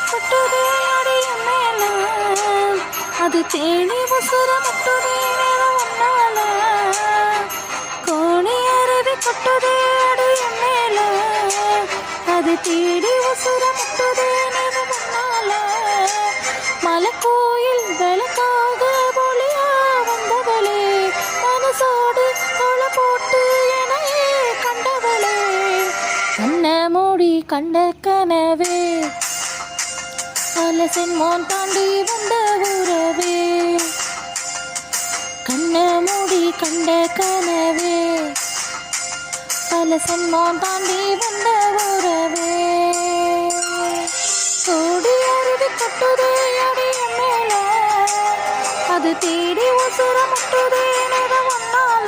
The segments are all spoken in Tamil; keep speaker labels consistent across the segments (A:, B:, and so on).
A: கொட்டுதே அடைய மேல அது தேடி உசுர முட்டுதே ஒன்னால கோணி அருவி கொட்டுதே அடைய மேல அது தேடி உசுர முட்டுதே ஒன்னால மலை கோயில் விளக்காக பொலியா வந்தவளே மனசோடு கொலை போட்டு எனையே கண்டவளே கண்ண மூடி கண்ட கனவே பல சென்மோன் தாண்டி வந்த உறவே கண்ண மூடி கண்ட கனவே பல சென்மோன் தாண்டி வந்த உறவே ஓடி அருவி கொட்டுதே அடைய மேல அது தேடி உசுர முட்டுதே ஒன்னால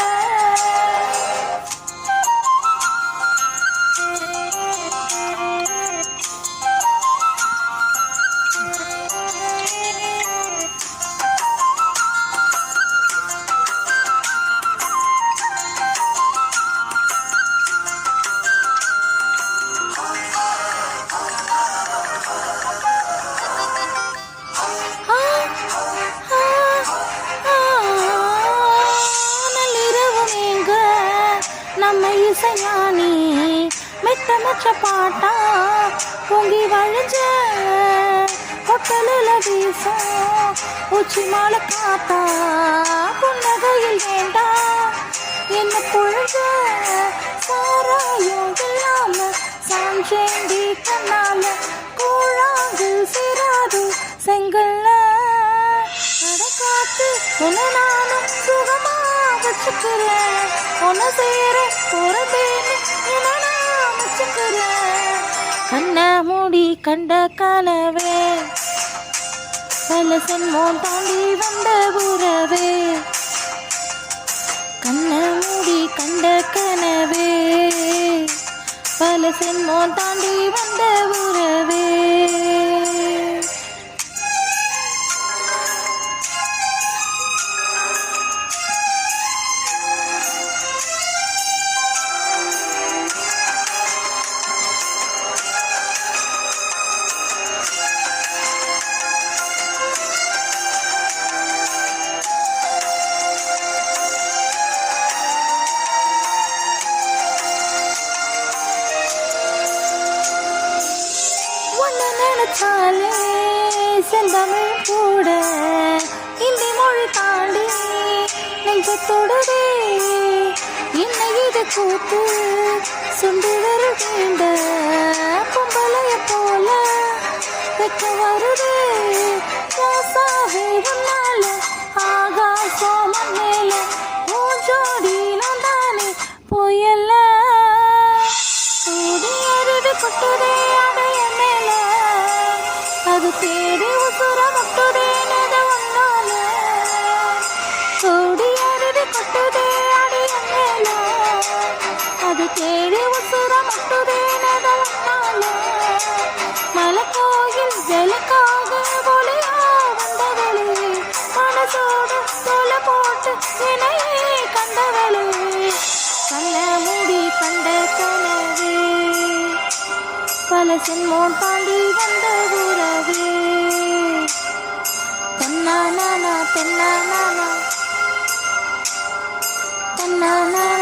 A: நம்ம இசையானி மெத்த மச்ச பாட்டா பொங்கி வழிஞ்ச கொட்டலில் வீசும் உச்சி மாலை காத்தா புன்னகையில் வேண்டாம் என்ன பொழுத சாராயம் இல்லாம சாஞ்சேண்டி கண்ணால கூழாங்கில் சேராது செங்கல்ல அடக்காத்து உன்னை நானும் சுகமா வச்சுக்கிறேன் உன்னை சேர போறதேன்னு என்ன நான் வச்சுக்கிறேன் கண்ண மூடி கண்ட கனவே பல சென்மோன் தாண்டி வந்த உறவே கண்ண மூடி கண்ட கனவே பல சென்மோன் தாண்டி வந்த உறவே நினைச்சாலே செந்தமிழ் கூட இந்தி மொழி தாண்டி நெஞ்சத்தொடுதே என்னை இது கூத்து சுண்டு விரல் நீண்ட பொம்பளைய போல வெக்க வருதே ராசாவே உன்னால ஆகாசம் மேல ஜோடி நான் தானே போயல்ல கூடி அருவி கொட்டுதே அடைய மேல அது தேடி உசுர முட்டுதே ஒன்னால கூடி அருவி கொட்டுதே அடைய மேல அது தேடி உசுர முட்டுதே ஒன்னால மலை கோயில் விளக்காக பொலியா வந்தவளே மனசோடு தொலை போட்டு எனையே கண்டவளே கண்ண மூடி கண்ட கனவே பல சென்மோன் தாண்டி வந்த உறவே தன்னா நானா தென்னா நானா தன்னா நானா